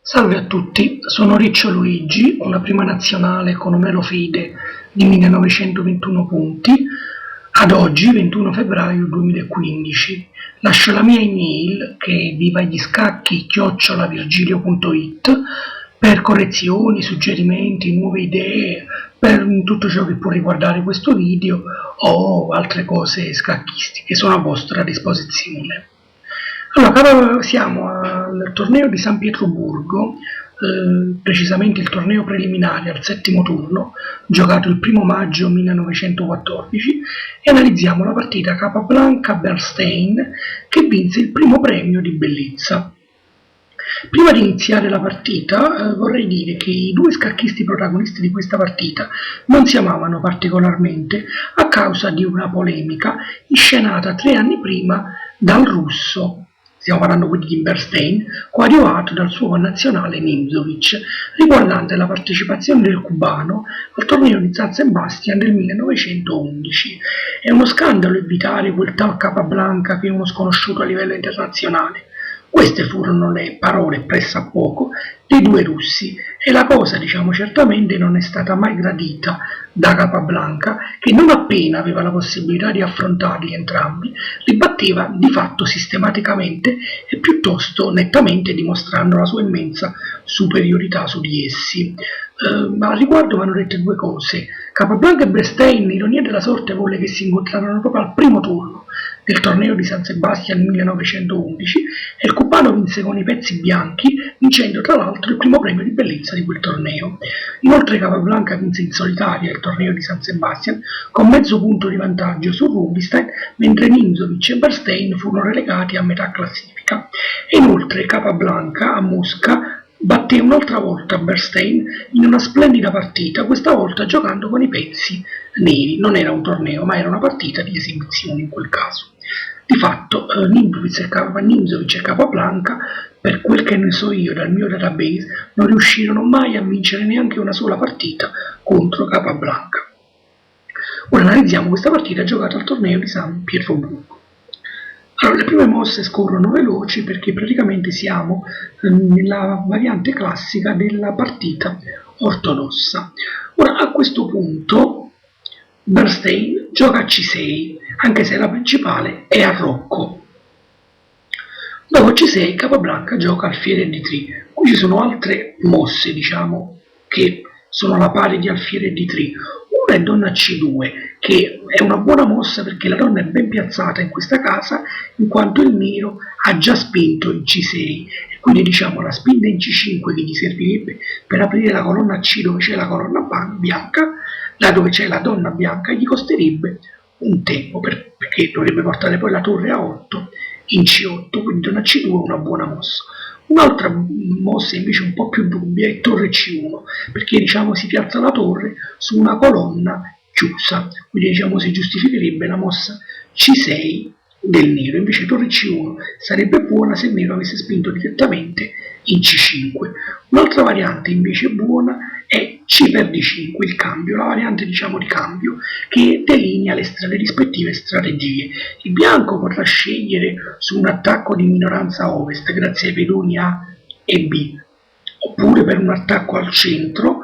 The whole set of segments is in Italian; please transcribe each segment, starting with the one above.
Salve a tutti, sono Riccio Luigi, una prima nazionale con numero FIDE di 1921 punti, ad oggi 21 febbraio 2015. Lascio la mia email, che è vivagliescacchi@virgilio.it, per correzioni, suggerimenti, nuove idee, per tutto ciò che può riguardare questo video o altre cose scacchistiche. Sono a vostra disposizione. Allora, siamo al torneo di San Pietroburgo, precisamente il torneo preliminare al settimo turno, giocato il 1 maggio 1914, e analizziamo la partita Capablanca-Bernstein, che vinse il primo premio di bellezza. Prima di iniziare la partita vorrei dire che i due scacchisti protagonisti di questa partita non si amavano particolarmente a causa di una polemica inscenata 3 anni prima dal russo. Stiamo parlando quindi di Bernstein, coadiuvato dal suo connazionale Nimzowitsch, riguardante la partecipazione del cubano al torneo di San Sebastian del 1911. È uno scandalo evitare quel tal Capablanca che è uno sconosciuto a livello internazionale. Queste furono le parole pressappoco dei due russi e la cosa, certamente non è stata mai gradita da Capablanca, che non appena aveva la possibilità di affrontarli entrambi, li batteva di fatto sistematicamente e piuttosto nettamente, dimostrando la sua immensa superiorità su di essi. Ma al riguardo vanno dette due cose. Capablanca e Bernstein, ironia della sorte, volle che si incontrarono proprio al primo turno del torneo di San Sebastian 1911 e il cubano vinse con i pezzi bianchi, vincendo tra l'altro il primo premio di bellezza di quel torneo. Inoltre Capablanca vinse in solitaria il torneo di San Sebastian con mezzo punto di vantaggio su Rubinstein, mentre Nimzowitsch e Bernstein furono relegati a metà classifica. E inoltre Capablanca a Mosca batté un'altra volta Bernstein in una splendida partita, questa volta giocando con i pezzi neri. Non era un torneo, ma era una partita di esibizione in quel caso. Di fatto Nimzowitsch e Capablanca, per quel che ne so io dal mio database, non riuscirono mai a vincere neanche una sola partita contro Capablanca. Ora analizziamo questa partita giocata al torneo di San Pietroburgo. Allora, le prime mosse scorrono veloci perché praticamente siamo nella variante classica della partita ortodossa. Ora, a questo punto Bernstein gioca a C6, anche se la principale è a Rocco. Dopo C6 Capablanca gioca alfiere D3. Qui ci sono altre mosse, che sono la pari di alfiere D3. Una è donna C2, che è una buona mossa perché la donna è ben piazzata in questa casa, in quanto il nero ha già spinto in C6, e quindi la spinta in C5 che gli servirebbe per aprire la colonna C dove c'è la colonna bianca, là dove c'è la donna bianca gli costerebbe un tempo, perché dovrebbe portare poi la torre a 8 in C8, quindi donna C2 è una buona mossa. Un'altra mossa invece un po' più dubbia è torre C1, perché si piazza la torre su una colonna chiusa, quindi si giustificherebbe la mossa C6 del nero. Invece torre C1 sarebbe buona se il nero avesse spinto direttamente in C5. Un'altra variante invece buona è C per D5, il cambio, la variante di cambio che delinea le rispettive strategie. Il bianco potrà scegliere su un attacco di minoranza a ovest grazie ai pedoni A e B, oppure per un attacco al centro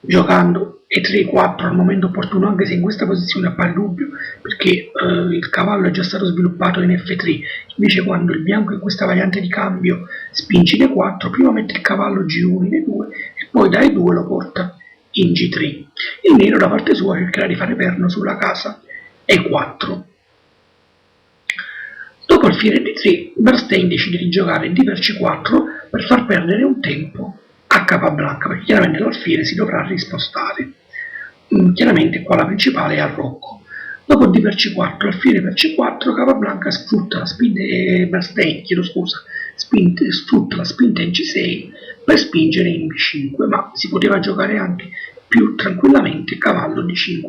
giocando E3-4 al momento opportuno, anche se in questa posizione appare dubbio perché il cavallo è già stato sviluppato in F3. Invece quando il bianco in questa variante di cambio spinge in E4, prima mette il cavallo G1 in E2 e poi da E2 lo porta in G3. Il nero da parte sua cercherà di fare perno sulla casa E4. Dopo alfiere D3, Bernstein decide di giocare D per C4 per far perdere un tempo a Capablanca, perché chiaramente l'alfiere si dovrà rispostare. Chiaramente qua la principale è a Rocco. Dopo D per C4, alfiere per C4, Capablanca sfrutta la spinta, sfrutta la spinta in C6 per spingere in B5, ma si poteva giocare anche più tranquillamente cavallo D5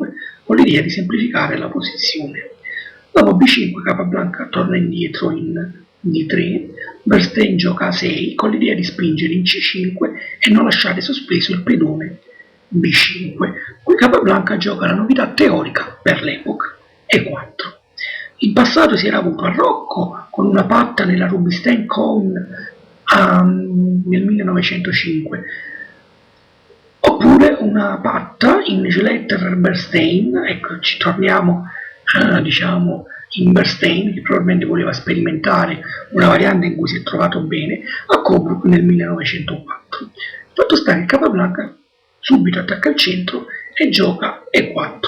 con l'idea di semplificare la posizione. Dopo B5 Capablanca torna indietro in D3, Bernstein gioca A6 con l'idea di spingere in C5 e non lasciare sospeso il pedone B5. Qui Capablanca gioca la novità teorica per l'epoca, E4. In passato si era avuto a Rocco con una patta nella Rubinstein con nel 1905, oppure una patta in Gillette Bernstein. Ecco, ci torniamo diciamo in Bernstein, che probabilmente voleva sperimentare una variante in cui si è trovato bene, a Coburg nel 1904. Fatto sta che Capablanca subito attacca il centro e gioca E4.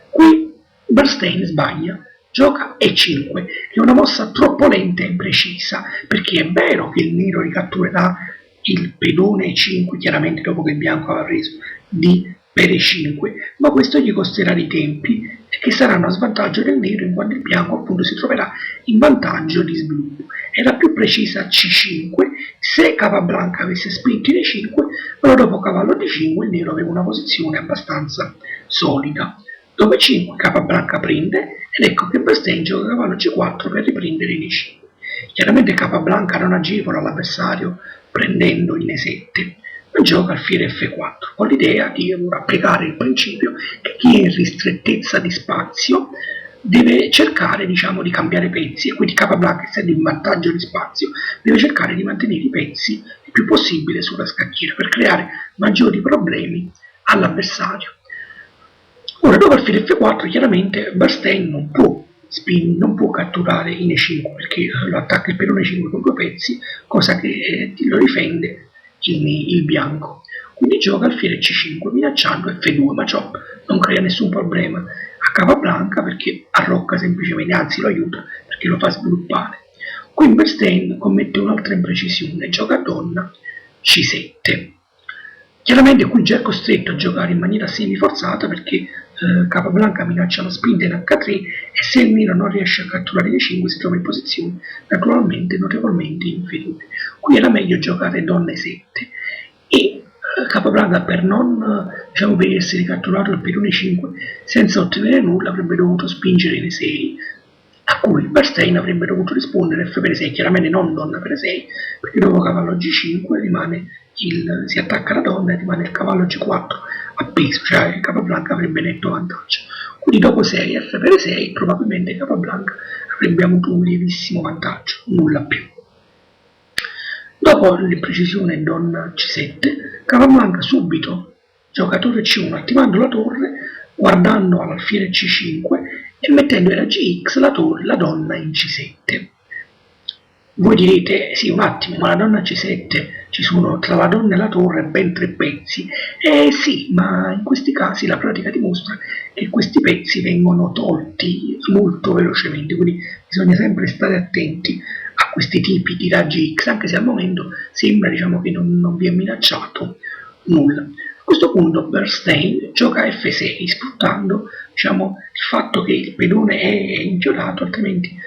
Qui Bernstein sbaglia, gioca E5, che è una mossa troppo lenta e imprecisa, perché è vero che il nero ricatturerà il pedone E5, chiaramente dopo che il bianco avrà preso D per E5, ma questo gli costerà dei tempi che saranno a svantaggio del nero, in quanto il bianco appunto si troverà in vantaggio di sviluppo. Era più precisa C5, se Capablanca avesse spinto in E5, però dopo cavallo D5 il nero aveva una posizione abbastanza solida. Dopo E5 Capablanca prende, ed ecco che Bernstein gioca cavallo G4 per riprendere in E5. Chiaramente Capablanca non agevola l'avversario prendendo in E7, ma gioca alfiere F4, con l'idea di applicare il principio che chi è in ristrettezza di spazio deve cercare, diciamo, di cambiare pezzi, e quindi Capablanca, essendo in vantaggio di spazio, deve cercare di mantenere i pezzi il più possibile sulla scacchiera per creare maggiori problemi all'avversario. Ora, dopo alfiere F4, chiaramente Bernstein non può catturare in E5 perché lo attacca il pedone E5 con due pezzi, cosa che lo difende il bianco. Quindi gioca alfiere C5 minacciando F2, ma ciò non crea nessun problema a Capablanca perché arrocca semplicemente, anzi lo aiuta perché lo fa sviluppare. Qui Bernstein commette un'altra imprecisione, gioca a donna C7. Chiaramente qui già è costretto a giocare in maniera semi-forzata perché Capablanca minaccia la spinta in H3 e se il nero non riesce a catturare le 5 si trova in posizione naturalmente notevolmente inferiore. Qui era meglio giocare donna E7 e Capablanca, per non vedersi ricatturato il pedone 5 senza ottenere nulla, avrebbe dovuto spingere in E6, a cui Bernstein avrebbe dovuto rispondere F per E6, chiaramente non donna per E6, perché dopo cavallo G5 si attacca la donna e rimane il cavallo G4 appeso, cioè Capablanca avrebbe netto vantaggio. Quindi dopo 6 F per E6 probabilmente Capablanca avrebbe avuto un lievissimo vantaggio, nulla più. Dopo l'imprecisione donna C7, Capablanca subito giocatore C1 attivando la torre, guardando all'alfiere C5 e mettendo in GX la donna in C7. Voi direte, sì, un attimo, ma la donna C7 ci sono tra la donna e la torre ben 3 pezzi. Sì, ma in questi casi la pratica dimostra che questi pezzi vengono tolti molto velocemente, quindi bisogna sempre stare attenti a questi tipi di raggi X, anche se al momento sembra, che non vi è minacciato nulla. A questo punto Bernstein gioca F6, sfruttando il fatto che il pedone è inchiodato, altrimenti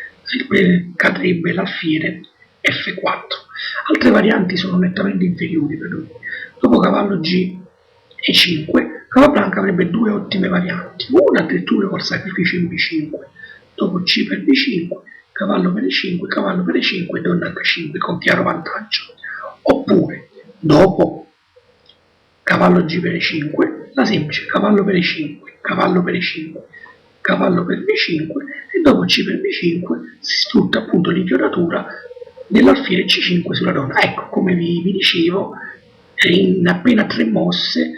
cadrebbe l'alfiere F4. Altre varianti sono nettamente inferiori per lui. Dopo cavallo G E5, Capablanca avrebbe due ottime varianti, una addirittura col sacrificio in B5, dopo C per B5, cavallo per E5, cavallo per E5 e donna H5 con chiaro vantaggio. Oppure, dopo cavallo G per E5, la semplice cavallo per E5, cavallo per E5, cavallo per B5 e dopo C per B5 si sfrutta appunto l'inchiodatura dell'alfiere C5 sulla donna. Ecco, come vi dicevo, in appena 3 mosse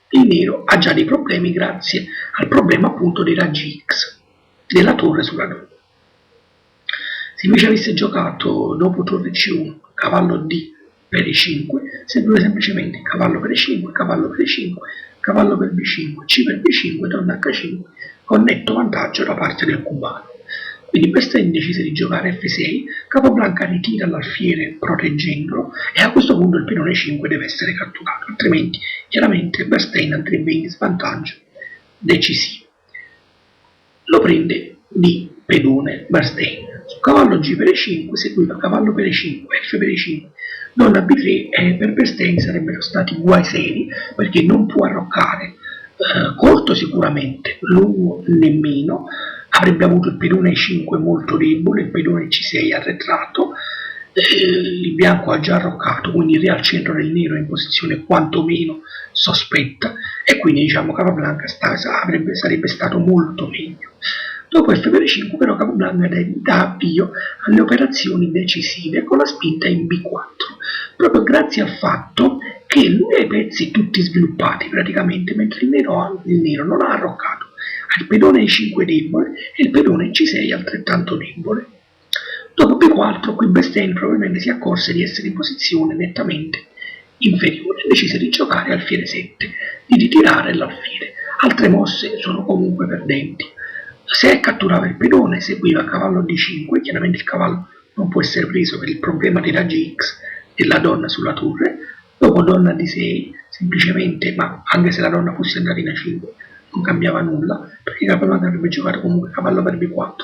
il nero ha già dei problemi grazie al problema appunto dei raggi X della torre sulla donna. Se invece avesse giocato dopo torre C1 cavallo D per E5, seguiva semplicemente cavallo per E5, cavallo per E5, cavallo per B5, C per B5, donna H5 con netto vantaggio da parte del cubano. Quindi Bernstein decise di giocare F6, Capablanca ritira l'alfiere proteggendolo e a questo punto il pedone 5 deve essere catturato, altrimenti chiaramente Bernstein andrebbe in svantaggio decisivo. Lo prende di pedone Bernstein. Su cavallo G per E5 seguiva cavallo per E5, F per E5, donna B3 e per Bernstein sarebbero stati guai seri perché non può arroccare corto sicuramente, lungo nemmeno, avrebbe avuto il pedone E5 molto debole, il pedone C6 arretrato, il bianco ha già arroccato, quindi il re al centro del nero in posizione quantomeno sospetta e quindi Capablanca sarebbe stato molto meglio. Dopo F per 5 però Capablanca dà avvio alle operazioni decisive con la spinta in B4, proprio grazie al fatto che lui ha i pezzi tutti sviluppati praticamente, mentre il nero non ha arroccato, ha il pedone E5 debole e il pedone C6 altrettanto debole. Dopo B4 qui Bernstein probabilmente si accorse di essere in posizione nettamente inferiore e decise di giocare alfiere 7, di ritirare l'alfiere. Altre mosse sono comunque perdenti. Se catturava il pedone seguiva cavallo D5, chiaramente il cavallo non può essere preso per il problema dei raggi X della donna sulla torre. Dopo donna D6, semplicemente, ma anche se la donna fosse andata in A5 non cambiava nulla, perché Capablanca avrebbe giocato comunque cavallo per B4,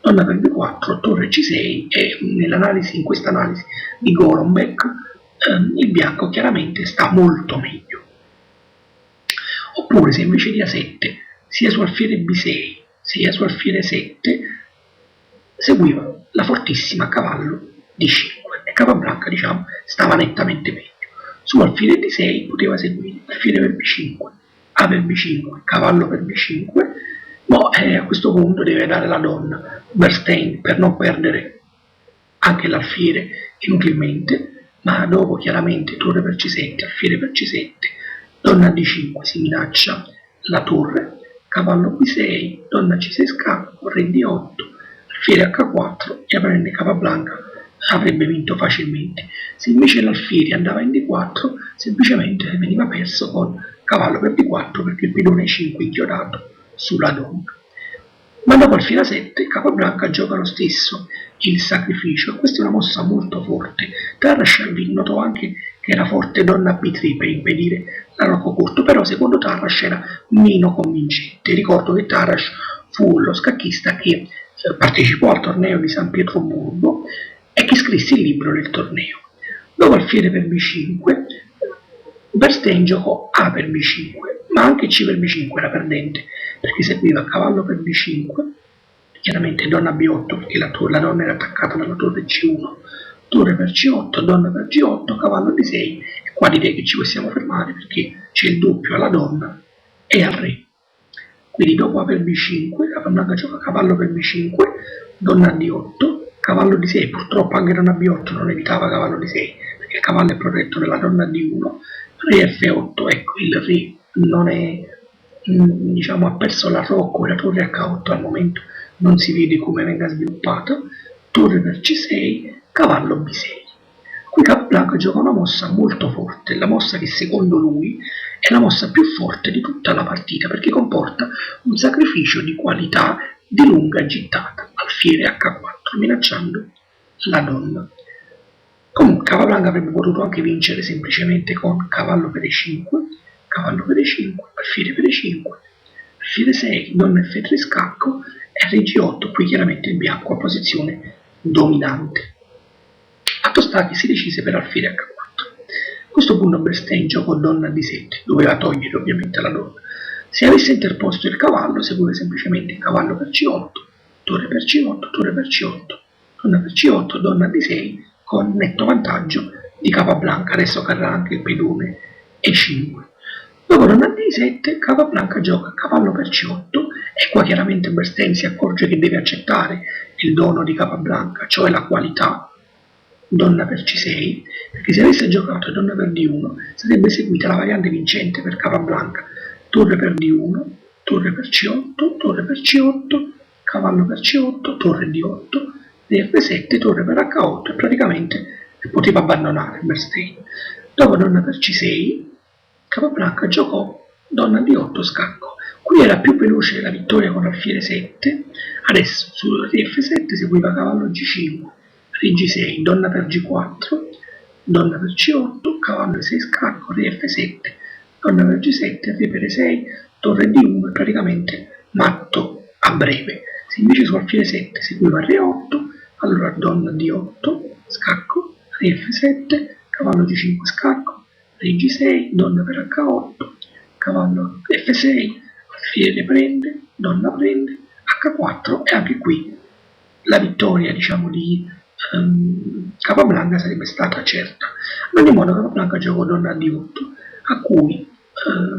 donna per B4, torre C6 e in questa analisi di Golombek il bianco chiaramente sta molto meglio. Oppure se invece di A7 sia su alfiere B6 sia su alfiere 7 seguiva la fortissima cavallo D5 e Capablanca diciamo stava nettamente meglio. Su alfiere D6 poteva seguire alfiere per B5, A per B5, cavallo per B5, ma a questo punto deve dare la donna Bernstein per non perdere anche l'alfiere inutilmente, ma dopo chiaramente torre per C7, alfiere per C7, donna D5 si minaccia la torre, cavallo B6, donna C6 scacco, re D8, alfiere H4 e prende Capablanca avrebbe vinto facilmente. Se invece l'alfiere andava in D4 semplicemente veniva perso con cavallo per D4 perché il pedone 5 inchiodato sulla donna. Ma dopo alfiere A7 Capablanca gioca lo stesso il sacrificio. Questa è una mossa molto forte. Tarrasch notò anche che era forte donna B3 per impedire l'arrocco corto, però secondo Tarrasch era meno convincente. Ricordo che Tarrasch fu lo scacchista che partecipò al torneo di San Pietroburgo e che scrisse il libro del torneo. Dopo alfiere per B5 Bernstein giocò A per B5, ma anche C per B5 era perdente, perché seguiva cavallo per B5, chiaramente donna B8 perché la donna era attaccata dalla torre C1, torre per C8, donna per G8, cavallo D6, e qua direi che ci possiamo fermare perché c'è il doppio alla donna e al re. Quindi dopo A per B5, Capablanca gioca cavallo per B5, donna D8, cavallo D6, purtroppo anche donna B8 non evitava cavallo D6, perché il cavallo è protetto dalla donna D1, re F8, ecco il re non è, diciamo, ha perso l'arrocco e la torre H8 al momento non si vede come venga sviluppata, torre per C6, cavallo B6. Qui Capablanca gioca una mossa molto forte, la mossa che secondo lui è la mossa più forte di tutta la partita perché comporta un sacrificio di qualità di lunga gittata, alfiere H4 minacciando la donna. Comunque Capablanca avrebbe potuto anche vincere semplicemente con cavallo per E5, cavallo per E5, alfiere per E5, alfiere 6, donna F3 scacco e re G8, qui chiaramente il bianco a posizione dominante. Fatto sta che si decise per alfiere H4. A questo punto Bernstein giocò donna D7, doveva togliere ovviamente la donna. Se avesse interposto il cavallo, seguiva semplicemente cavallo per C8, torre per C8, torre per C8, donna per C8, donna D6, con netto vantaggio di Capablanca, adesso cadrà anche il pedone E5. Dopo donna D7, Capablanca gioca cavallo per C8 e qua chiaramente Bernstein si accorge che deve accettare il dono di Capablanca, cioè la qualità donna per C6, perché se avesse giocato donna per D1 sarebbe seguita la variante vincente per Capablanca, torre per D1, torre per C8, torre per C8, cavallo per C8, torre D8, re F7, torre per H8 e praticamente poteva abbandonare Bernstein. Dopo donna per C6, Capablanca giocò donna D8 scacco. Qui era più veloce la vittoria con alfiere 7, adesso su re F7 seguiva cavallo G5, re G6, donna per G4, donna per C8, cavallo E6 scacco, re F7, donna per G7, re per E6, torre D1 praticamente matto a breve. Se invece su alfiere 7 seguiva re 8, allora donna D8, scacco, re F7, cavallo G5 scacco, re G6, donna per H8, cavallo F6, alfiere prende, donna prende, H4 e anche qui la vittoria diciamo di Capablanca sarebbe stata certa. Ma di modo Capablanca giocò donna D8 a cui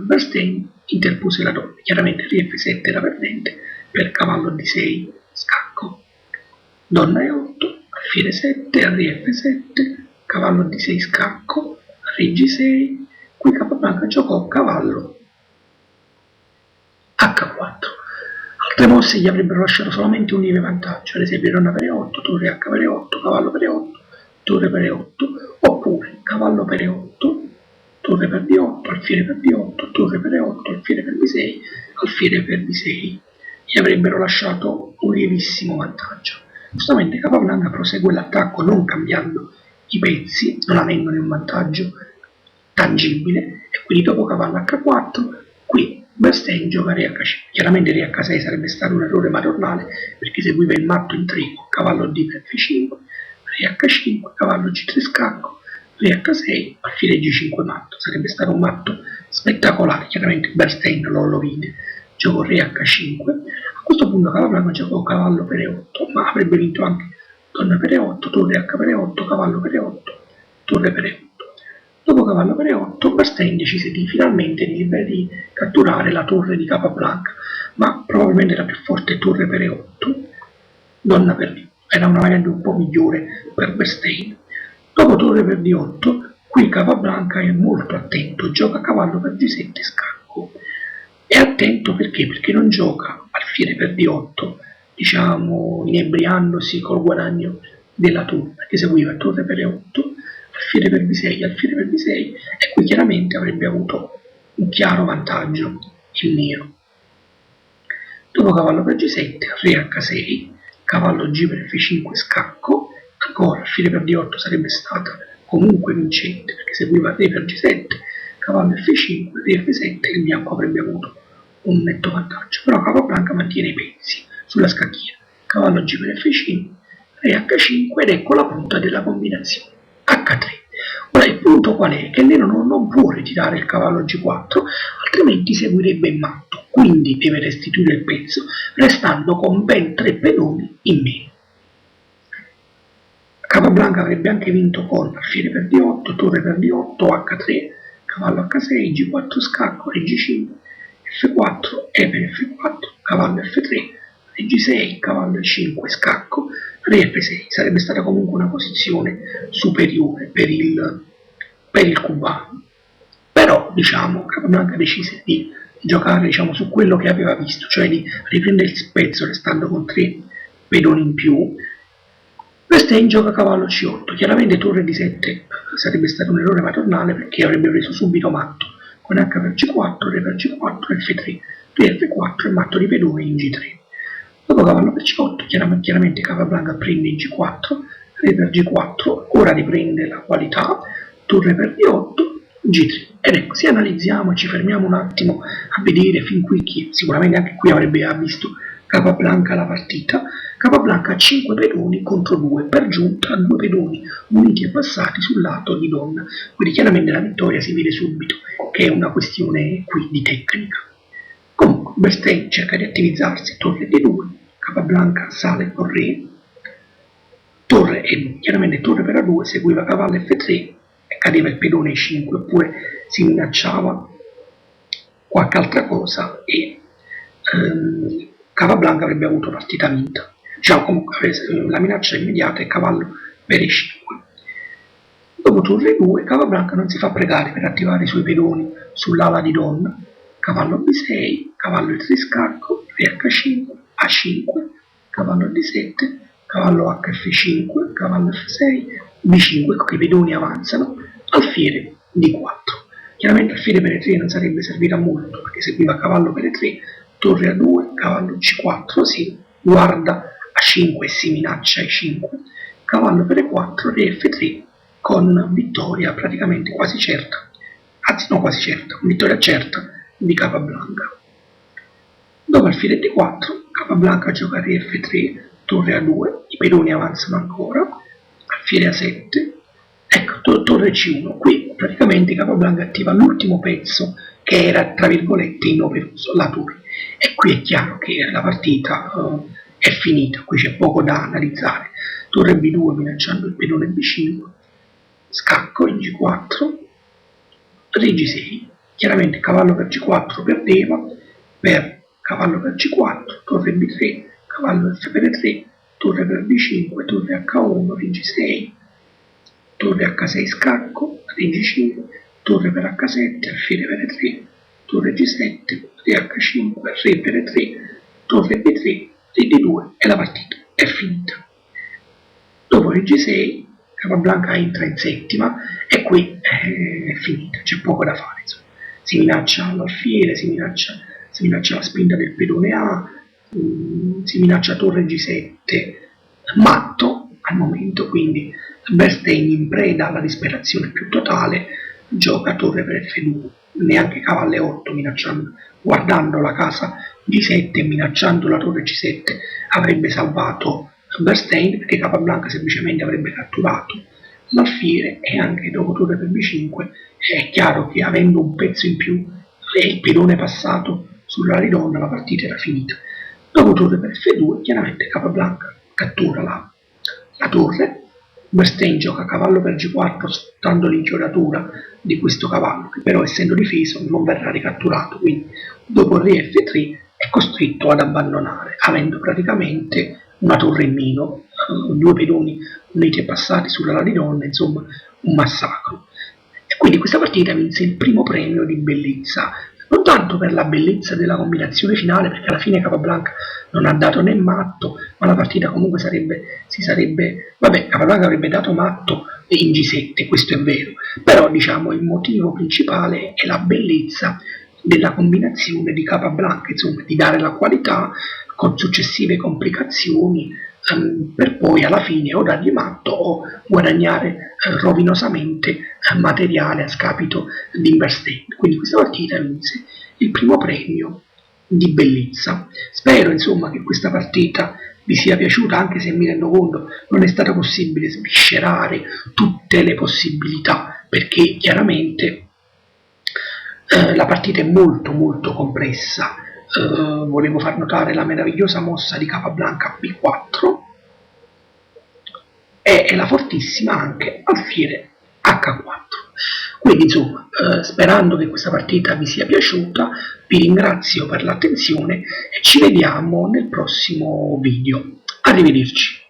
Bernstein interpose la donna. Chiaramente re F7 era perdente per cavallo D6, scacco. Donna E8, alfiere 7, re F7, cavallo D6 scacco, re G6, qui Capablanca giocò cavallo H4. Altre mosse gli avrebbero lasciato solamente un lieve vantaggio, ad esempio donna per E8, torre H per E8, cavallo per E8, torre per E8, oppure cavallo per E8, torre per D8, alfiere per D8, torre per E8, alfiere per B6, alfiere per B6. Gli avrebbero lasciato un lievissimo vantaggio. Giustamente Capablanca prosegue l'attacco non cambiando i pezzi, non avendone un vantaggio tangibile, e quindi dopo cavallo H4, qui Bernstein gioca re H5. Chiaramente re H6 sarebbe stato un errore madornale, perché seguiva il matto in 3 con cavallo D per F5, re H5, cavallo G3 scacco, re H6, alfiere G5 matto. Sarebbe stato un matto spettacolare, chiaramente Bernstein non lo vide, giocò re H5. A questo punto Capablanca giocò cavallo per E8, ma avrebbe vinto anche donna per E8, torre H per E8, cavallo per E8, torre per E8. Dopo cavallo per E8, Bernstein decise finalmente di catturare la torre di Capablanca, ma probabilmente la più forte torre per E8, donna per D. Era una variante un po' migliore per Bernstein. Dopo torre per D8, qui Capablanca è molto attento, gioca cavallo per G7 scacco. È attento perché? Perché non gioca alfiere per D8, diciamo inebriandosi col guadagno della torre, perché seguiva torre per E8, alfiere per B6, alfiere per B6, e qui chiaramente avrebbe avuto un chiaro vantaggio il nero. Dopo cavallo per G7, re H6, cavallo G per F5 scacco, ancora alfiere per D8 sarebbe stata comunque vincente perché seguiva re per G7, cavallo F5, re F7, il bianco avrebbe avuto un netto vantaggio, però Capablanca mantiene i pezzi sulla scacchiera, cavallo G per F5, re H5 ed ecco la punta della combinazione, H3. Ora il punto qual è? Che il nero non può ritirare il cavallo G4, altrimenti seguirebbe il matto, quindi deve restituire il pezzo, restando con ben 3 pedoni in meno. Capablanca avrebbe anche vinto con alfiere per D8, torre per D8, H3, cavallo H6, G4 scacco, re G5, F4, E per F4, cavallo F3, re G6, cavallo E5 scacco, re F6. Sarebbe stata comunque una posizione superiore per il cubano. Però, diciamo, Capablanca decise di giocare su quello che aveva visto, cioè di riprendere il pezzo restando con 3 pedoni in più. Bernstein gioca cavallo C8, chiaramente torre D7 sarebbe stato un errore madornale perché avrebbe preso subito matto, con H per G4, re per G4, F3, re F4 e matto di pedone in G3. Dopo cavallo per C8, chiaramente Capablanca prende in G4, re per G4, ora riprende la qualità, torre per D8, G3. Ed ecco, se analizziamo e ci fermiamo un attimo a vedere fin qui chi sicuramente anche qui avrebbe visto Capablanca la partita, Capablanca ha 5 pedoni contro 2, per giunta 2 pedoni uniti e passati sul lato di donna, quindi chiaramente la vittoria si vede subito che è una questione qui di tecnica. Comunque Bernstein cerca di attivizzarsi, torre D2, Capablanca sale con re, torre E2, chiaramente torre per A2, seguiva cavallo F3 e cadeva il pedone E5, oppure si minacciava qualche altra cosa e Capablanca avrebbe avuto partita vinta. Diciamo comunque la minaccia immediata è cavallo per E5. Dopo torre 2, Capablanca non si fa pregare per attivare i suoi pedoni sull'ala di donna, cavallo B6, cavallo E3 scacco, re H5, A5, cavallo D7, cavallo HF5, cavallo F6, B5, ecco che i pedoni avanzano, alfiere D4. Chiaramente alfiere per E3 non sarebbe servito a molto perché seguiva cavallo per E3, torre A2, cavallo C4, si guarda A5 e si minaccia E5, cavallo per E4, re F3 con vittoria praticamente quasi certa, anzi non quasi certa, vittoria certa di Capablanca. Dopo alfiere D4, Capablanca gioca re F3, torre A2, i pedoni avanzano ancora, alfiere A7, ecco, torre C1, qui praticamente Capablanca attiva l'ultimo pezzo che era tra virgolette inoperoso, la torre, e qui è chiaro che la partita è finita, qui c'è poco da analizzare, torre B2 minacciando il pedone B5, scacco in G4, re G6, chiaramente cavallo per G4 perdeva, per cavallo per G4, torre B3, cavallo F per E3, torre per B5, torre H1, re G6, torre H6 scacco, re G5, torre per H7, alfiere per E3, torre G7, re H5, re per E3, torre B3, re D2 e la partita è finita. Dopo re G6, Capablanca entra in settima e qui è finita, c'è poco da fare. Insomma. Si minaccia l'alfiere, si minaccia la spinta del pedone A, si minaccia torre G7 matto al momento, quindi Bernstein in preda alla disperazione più totale gioca torre per F2, neanche cavallo 8 guardando la casa G7 e minacciando la torre G7 avrebbe salvato Bernstein, perché Capablanca semplicemente avrebbe catturato l'alfiere e anche dopo torre per B5 è chiaro che avendo un pezzo in più e il pedone passato sulla ridonna la partita era finita. Dopo torre per F2 chiaramente Capablanca cattura la torre, Bernstein gioca cavallo per G4 sfruttando l'inchiodatura di questo cavallo che però essendo difeso non verrà ricatturato, quindi dopo re F3 è costretto ad abbandonare avendo praticamente una torre in meno, due pedoni uniti e passati sulla laridonna, insomma un massacro. E quindi questa partita vinse il primo premio di bellezza, non tanto per la bellezza della combinazione finale, perché alla fine Capablanca non ha dato né matto, ma la partita comunque Capablanca avrebbe dato matto in G7, questo è vero, però diciamo il motivo principale è la bellezza della combinazione di Capablanca, insomma di dare la qualità con successive complicazioni per poi alla fine o dargli matto o guadagnare rovinosamente materiale a scapito di Bernstein. Quindi questa partita vinse il primo premio di bellezza. Spero insomma che questa partita vi sia piaciuta, anche se mi rendo conto non è stato possibile sviscerare tutte le possibilità, perché chiaramente la partita è molto molto complessa. Volevo far notare la meravigliosa mossa di Capablanca B4 e la fortissima anche alfiere H4. Quindi insomma, sperando che questa partita vi sia piaciuta, vi ringrazio per l'attenzione e ci vediamo nel prossimo video. Arrivederci.